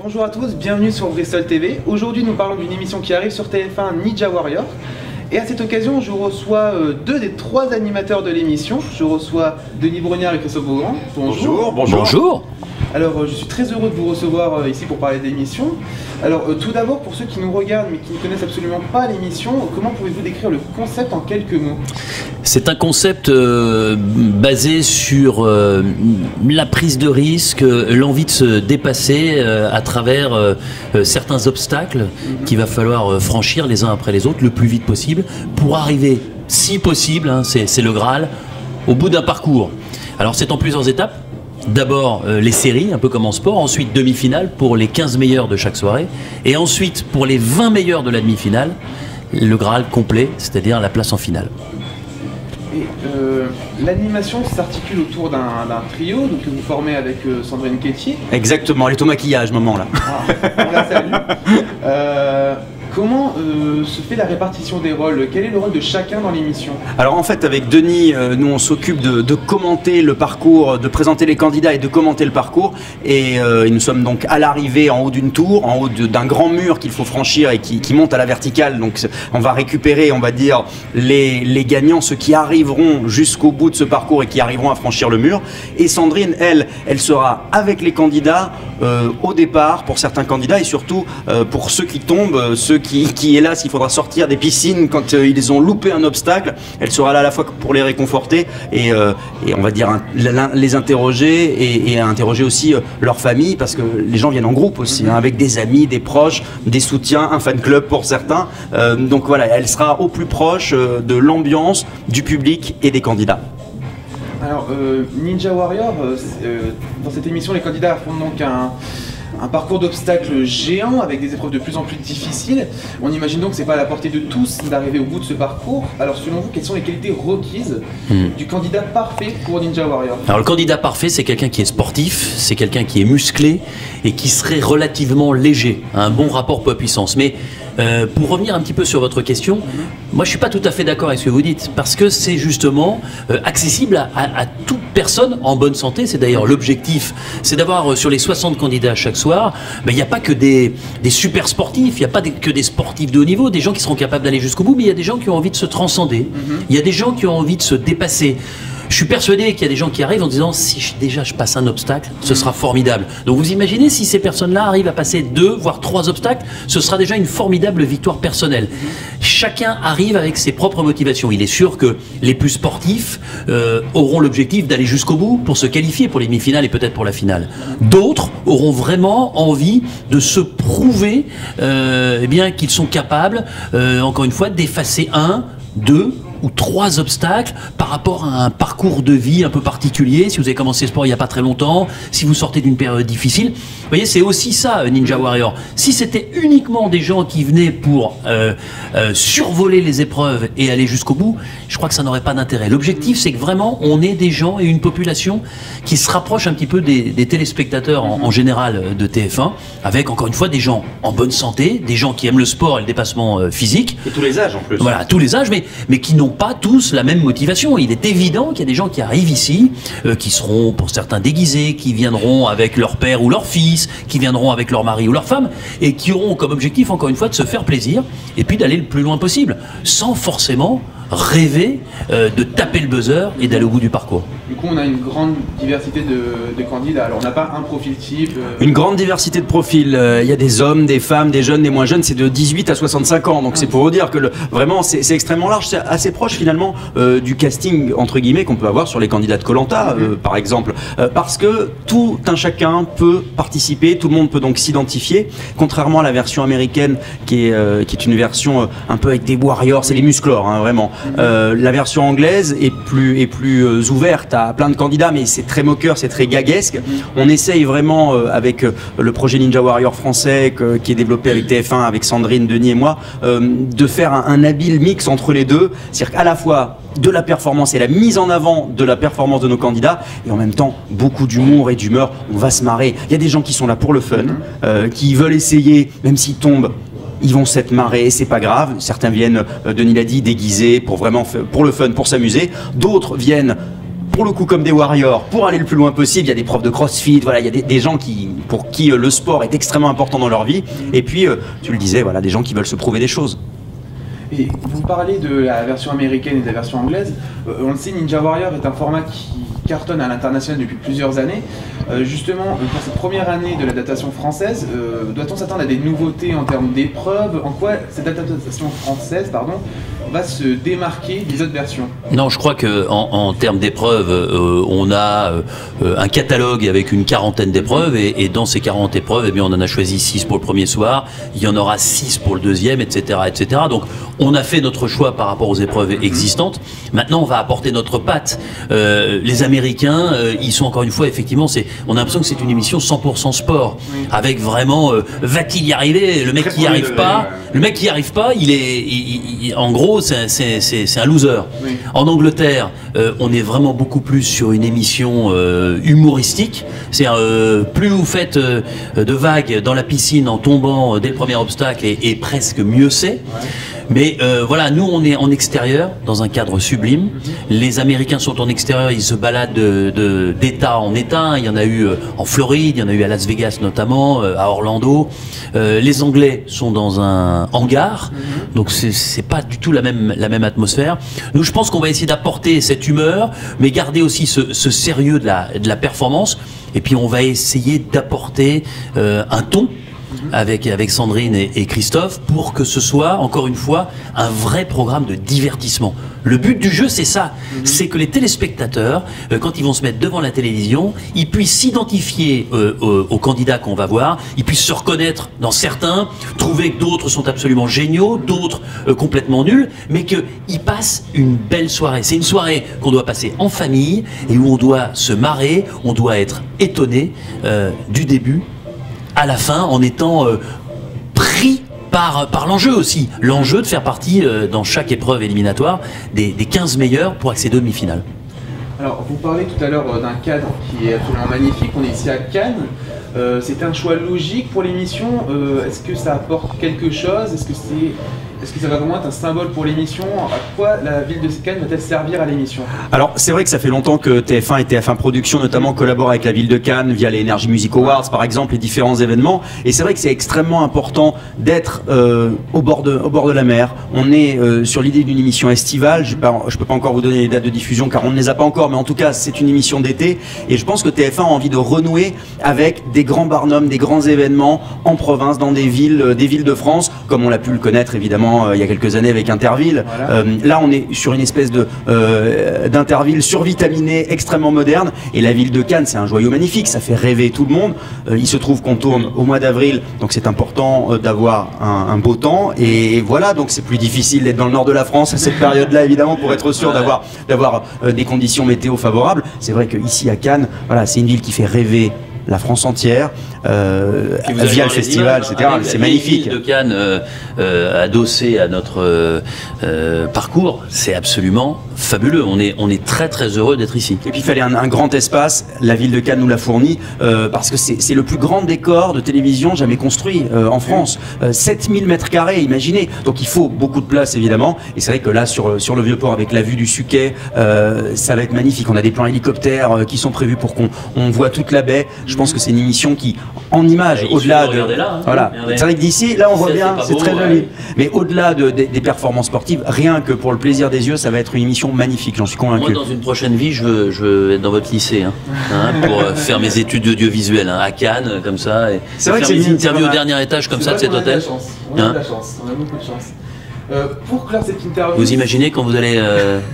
Bonjour à tous, bienvenue sur Bristol TV. Aujourd'hui nous parlons d'une émission qui arrive sur TF1, Ninja Warrior. Et à cette occasion je reçois deux des trois animateurs de l'émission. Je reçois Denis Brognard et Christophe Beaugrand. Bonjour. Bonjour. Alors je suis très heureux de vous recevoir ici pour parler de l'émission. Alors tout d'abord, pour ceux qui nous regardent mais qui ne connaissent absolument pas l'émission, comment pouvez-vous décrire le concept en quelques mots? C'est un concept basé sur la prise de risque, l'envie de se dépasser à travers certains obstacles qu'il va falloir franchir les uns après les autres le plus vite possible pour arriver, si possible, hein, c'est le Graal, au bout d'un parcours. Alors c'est en plusieurs étapes. D'abord les séries, un peu comme en sport, ensuite demi-finale pour les 15 meilleurs de chaque soirée, et ensuite pour les 20 meilleurs de la demi-finale, le Graal complet, c'est-à-dire la place en finale. Et l'animation s'articule autour d'un trio donc, que vous formez avec Sandrine Quétier. Exactement, elle est au maquillage, maman là. Ah, on la salue. Comment se fait la répartition des rôles? Quel est le rôle de chacun dans l'émission? Alors en fait avec Denis, nous on s'occupe de commenter le parcours, de présenter les candidats et de commenter le parcours. Et nous sommes donc à l'arrivée en haut d'une tour, en haut d'un grand mur qu'il faut franchir et qui monte à la verticale. Donc on va récupérer, on va dire, les gagnants, ceux qui arriveront jusqu'au bout de ce parcours et qui arriveront à franchir le mur. Et Sandrine, elle sera avec les candidats au départ pour certains candidats et surtout pour ceux qui tombent, ceux qui hélas il faudra sortir des piscines quand ils ont loupé un obstacle. Elle sera là à la fois pour les réconforter et on va dire les interroger et interroger aussi leur famille, parce que les gens viennent en groupe aussi, hein, avec des amis, des proches, des soutiens, un fan club pour certains. Donc voilà, elle sera au plus proche de l'ambiance, du public et des candidats. Alors Ninja Warrior, dans cette émission les candidats font donc un parcours d'obstacles géant avec des épreuves de plus en plus difficiles. On imagine donc que c'est pas à la portée de tous d'arriver au bout de ce parcours. Alors selon vous, quelles sont les qualités requises du candidat parfait pour Ninja Warrior? Alors le candidat parfait, c'est quelqu'un qui est sportif, c'est quelqu'un qui est musclé et qui serait relativement léger, un bon rapport poids-puissance. Mais pour revenir un petit peu sur votre question, moi je suis pas tout à fait d'accord avec ce que vous dites, parce que c'est justement accessible à toute personne en bonne santé. C'est d'ailleurs l'objectif, c'est d'avoir sur les 60 candidats à chaque soir, il n'y a pas que des super sportifs, il n'y a pas que des sportifs de haut niveau, des gens qui seront capables d'aller jusqu'au bout, mais il y a des gens qui ont envie de se transcender, il y a des gens qui ont envie de se dépasser. Je suis persuadé qu'il y a des gens qui arrivent en disant si je passe un obstacle, ce sera formidable. Donc vous imaginez si ces personnes-là arrivent à passer 2 voire 3 obstacles, ce sera déjà une formidable victoire personnelle. Chacun arrive avec ses propres motivations. Il est sûr que les plus sportifs auront l'objectif d'aller jusqu'au bout pour se qualifier pour les demi-finales et peut-être pour la finale. D'autres auront vraiment envie de se prouver eh bien qu'ils sont capables, encore une fois, d'effacer 1, 2 ou 3 obstacles par rapport à un parcours de vie un peu particulier. Si vous avez commencé le sport il n'y a pas très longtemps, si vous sortez d'une période difficile, vous voyez, c'est aussi ça Ninja Warrior. Si c'était uniquement des gens qui venaient pour survoler les épreuves et aller jusqu'au bout, je crois que ça n'aurait pas d'intérêt. L'objectif, c'est que vraiment on ait des gens et une population qui se rapproche un petit peu des téléspectateurs en général de TF1, avec encore une fois des gens en bonne santé, des gens qui aiment le sport et le dépassement physique. Et tous les âges en plus. Voilà, tous les âges, mais qui n'ont pas tous la même motivation. Il est évident qu'il y a des gens qui arrivent ici, qui seront pour certains déguisés, qui viendront avec leur père ou leur fils, qui viendront avec leur mari ou leur femme, et qui auront comme objectif, encore une fois, de se faire plaisir, et puis d'aller le plus loin possible, sans forcément rêver de taper le buzzer et d'aller au bout du parcours. Du coup, on a une grande diversité de candidats. Alors, on n'a pas un profil type. Une grande diversité de profils. Il y a des hommes, des femmes, des jeunes, des moins jeunes. C'est de 18 à 65 ans. Donc, c'est pour vous dire que vraiment, c'est extrêmement large. C'est assez proche finalement du casting entre guillemets qu'on peut avoir sur les candidats de Koh-Lanta, par exemple, parce que tout un chacun peut participer. Tout le monde peut donc s'identifier. Contrairement à la version américaine, qui est une version un peu avec des warriors, c'est les musclores, hein, vraiment. La version anglaise est plus ouverte à plein de candidats, mais c'est très moqueur, c'est très gaguesque. On essaye vraiment avec le projet Ninja Warrior français qui est développé avec TF1, avec Sandrine, Denis et moi, de faire un habile mix entre les deux, c'est-à-dire qu'à la fois de la performance et la mise en avant de la performance de nos candidats, et en même temps beaucoup d'humour et d'humeur. On va se marrer. Il y a des gens qui sont là pour le fun, qui veulent essayer, même s'ils tombent, ils vont s'être marrés, c'est pas grave. Certains viennent, Denis l'a dit, déguisés pour vraiment, pour le fun, pour s'amuser. D'autres viennent pour le coup comme des warriors, pour aller le plus loin possible. Il y a des profs de crossfit, voilà, il y a des gens pour qui le sport est extrêmement important dans leur vie. Et puis, tu le disais, voilà, des gens qui veulent se prouver des choses. Et vous parlez de la version américaine et de la version anglaise. On le sait, Ninja Warrior est un format qui cartonne à l'international depuis plusieurs années. Justement, pour cette première année de l'adaptation française, doit-on s'attendre à des nouveautés en termes d'épreuves? En quoi cette adaptation française, va se démarquer des autres versions? Non, je crois que en termes d'épreuves, on a un catalogue avec une quarantaine d'épreuves et dans ces 40 épreuves, eh bien, on en a choisi 6 pour le premier soir, il y en aura 6 pour le deuxième, etc., etc. Donc, on a fait notre choix par rapport aux épreuves existantes. Maintenant, on va apporter notre patte. Les Américains, ils sont encore une fois, effectivement, on a l'impression que c'est une émission 100% sport, avec vraiment, va-t-il y arriver? Le mec qui n'y arrive pas, en gros, c'est un loser. Oui. En Angleterre, on est vraiment beaucoup plus sur une émission humoristique. C'est plus vous faites de vagues dans la piscine en tombant dès le premier obstacle et presque mieux c'est. Ouais. Mais voilà, nous on est en extérieur, dans un cadre sublime. Les Américains sont en extérieur, ils se baladent d'état en état. Il y en a eu en Floride, il y en a eu à Las Vegas notamment, à Orlando. Les Anglais sont dans un hangar, donc c'est pas du tout la même atmosphère. Nous, je pense qu'on va essayer d'apporter cette humeur, mais garder aussi ce sérieux de la performance. Et puis on va essayer d'apporter un ton avec Sandrine et Christophe pour que ce soit, encore une fois, un vrai programme de divertissement. Le but du jeu, c'est ça. C'est que les téléspectateurs, quand ils vont se mettre devant la télévision, ils puissent s'identifier aux candidats qu'on va voir, ils puissent se reconnaître dans certains, trouver que d'autres sont absolument géniaux, d'autres complètement nuls, mais qu'ils passent une belle soirée. C'est une soirée qu'on doit passer en famille et où on doit se marrer, on doit être étonné du début à la fin en étant pris par l'enjeu aussi. L'enjeu de faire partie dans chaque épreuve éliminatoire des 15 meilleurs pour accéder aux demi-finales. Alors, vous parlez tout à l'heure d'un cadre qui est absolument magnifique. On est ici à Cannes. C'était un choix logique pour l'émission. Est-ce que ça apporte quelque chose? Est-ce que ça va vraiment être un symbole pour l'émission? À quoi la ville de Cannes va-t-elle servir à l'émission? Alors, c'est vrai que ça fait longtemps que TF1 et TF1 Productions notamment collaborent avec la ville de Cannes via les Energy Music Awards par exemple, les différents événements. Et c'est vrai que c'est extrêmement important d'être au bord de la mer. On est sur l'idée d'une émission estivale. Je peux pas encore vous donner les dates de diffusion car on ne les a pas encore, mais en tout cas c'est une émission d'été. Et je pense que TF1 a envie de renouer avec des grands barnums, des grands événements en province, dans des villes de France, comme on l'a pu le connaître évidemment il y a quelques années avec Interville. Voilà. Là on est sur une espèce d'Interville survitaminé, extrêmement moderne, et la ville de Cannes c'est un joyau magnifique, ça fait rêver tout le monde. Il se trouve qu'on tourne au mois d'avril, donc c'est important d'avoir un beau temps, et voilà, donc c'est plus difficile d'être dans le nord de la France à cette période-là évidemment pour être sûr d'avoir des conditions météo favorables. C'est vrai qu'ici à Cannes, voilà, c'est une ville qui fait rêver la France entière, via le festival, etc. C'est magnifique. La ville de Cannes, adossée à notre parcours, c'est absolument fabuleux. On est très très heureux d'être ici. Et puis il fallait un grand espace, la ville de Cannes nous l'a fourni, parce que c'est le plus grand décor de télévision jamais construit en France. 7000 mètres carrés, imaginez. Donc il faut beaucoup de place évidemment. Et c'est vrai que là sur le Vieux-Port avec la vue du Suquet, ça va être magnifique. On a des plans hélicoptères qui sont prévus pour qu'on voit toute la baie. Je pense que c'est une émission qui, en image, au-delà de... Là, hein, voilà. C'est vrai que d'ici, là on voit bien, c'est très joli. Mais au-delà des performances sportives, rien que pour le plaisir des yeux, ça va être une émission magnifique, j'en suis convaincu. Moi, dans une prochaine vie, je veux être dans votre lycée pour faire mes études d'audiovisuel à Cannes, comme ça. C'est vrai que c'est une interview au dernier étage comme ça de cet hôtel. On a de la chance, on a beaucoup de chance. Pour clore cette interview... Vous imaginez quand vous allez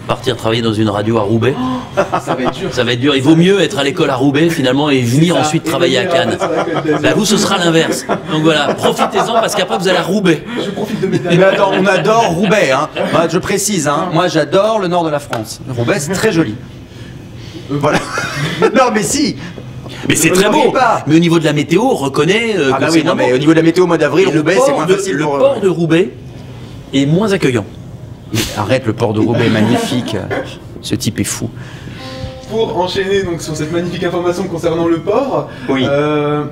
partir travailler dans une radio à Roubaix? Ça va être dur. Ça va être dur. Il vaut mieux être à l'école à Roubaix finalement et venir ensuite travailler à Cannes. Bah, vous, ce sera l'inverse. Donc voilà, profitez-en parce qu'après vous allez à Roubaix. Je profite de mes Mais attends, on adore Roubaix. Hein. Moi, je précise, hein. Moi j'adore le nord de la France. Roubaix, c'est très joli. Voilà. Non mais si. Mais c'est très beau. Mais au niveau de la météo, on reconnaît que bah oui, non, mais au niveau de la météo au mois d'avril, Roubaix, c'est moins facile. Le port de Roubaix est moins accueillant. Arrête, le port de Roubaix est magnifique. Ce type est fou. pour enchaîner donc sur cette magnifique information concernant le port, Oui.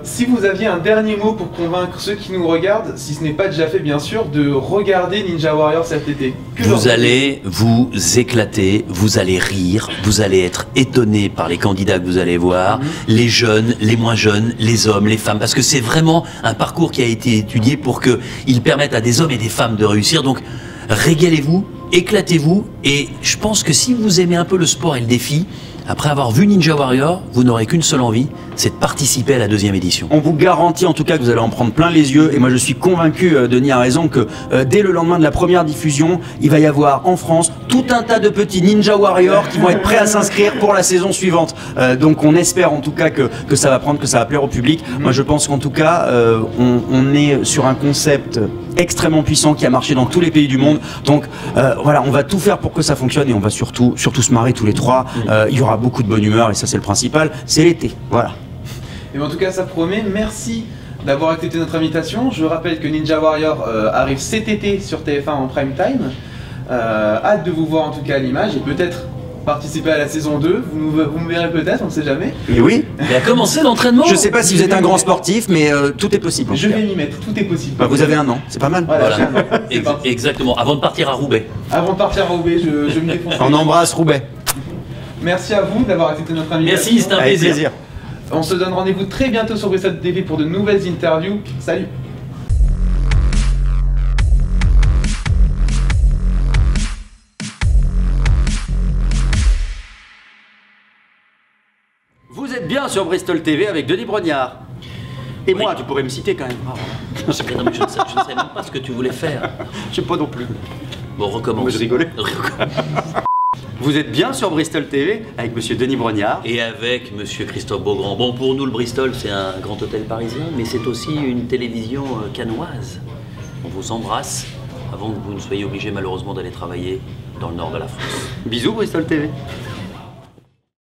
si vous aviez un dernier mot pour convaincre ceux qui nous regardent, si ce n'est pas déjà fait bien sûr, de regarder Ninja Warrior cet été. Vous allez vous éclater, vous allez rire, vous allez être étonné par les candidats que vous allez voir, les jeunes, les moins jeunes, les hommes, les femmes, parce que c'est vraiment un parcours qui a été étudié pour qu'il permette à des hommes et des femmes de réussir. Donc régalez-vous, éclatez-vous, et je pense que si vous aimez un peu le sport et le défi, après avoir vu Ninja Warrior, vous n'aurez qu'une seule envie, c'est de participer à la 2e édition. On vous garantit en tout cas que vous allez en prendre plein les yeux, et moi je suis convaincu, Denis a raison, que dès le lendemain de la première diffusion, il va y avoir en France tout un tas de petits Ninja Warriors qui vont être prêts à s'inscrire pour la saison suivante. Donc on espère en tout cas que ça va prendre, que ça va plaire au public. Moi je pense qu'en tout cas, on est sur un concept extrêmement puissant qui a marché dans tous les pays du monde. Donc voilà, on va tout faire pour que ça fonctionne, et on va surtout se marrer tous les trois. Il y aura beaucoup de bonne humeur, et ça c'est le principal, c'est l'été. Voilà. Et en tout cas, ça promet. Merci d'avoir accepté notre invitation. Je rappelle que Ninja Warrior arrive cet été sur TF1 en prime time. Hâte de vous voir en tout cas à l'image, et peut-être participer à la saison 2. Vous me verrez peut-être, on ne sait jamais. Mais oui. Il a commencé l'entraînement. Je sais pas si vous êtes un grand sportif, mais tout est possible. Je vais m'y mettre, tout est possible. Bah, vous avez un an, c'est pas mal. Voilà, Voilà. c'est parti. Exactement, avant de partir à Roubaix. Avant de partir à Roubaix, je me défonce. On embrasse Roubaix. Merci à vous d'avoir accepté notre invitation. Merci, c'était un Avec plaisir. plaisir. On se donne rendez-vous très bientôt sur Bristol TV pour de nouvelles interviews. Salut. Vous êtes bien sur Bristol TV avec Denis Brognard. Et moi, tu pourrais me citer quand même. Ah, voilà. Non, mais je ne savais même pas ce que tu voulais faire. Je sais pas non plus. Bon, recommence. Moi, je rigolais. Vous êtes bien sur Bristol TV avec Monsieur Denis Brognard. Et avec Monsieur Christophe Beaugrand. Bon, pour nous, le Bristol, c'est un grand hôtel parisien, mais c'est aussi une télévision cannoise. On vous embrasse avant que vous ne soyez obligés malheureusement d'aller travailler dans le nord de la France. Bisous Bristol TV.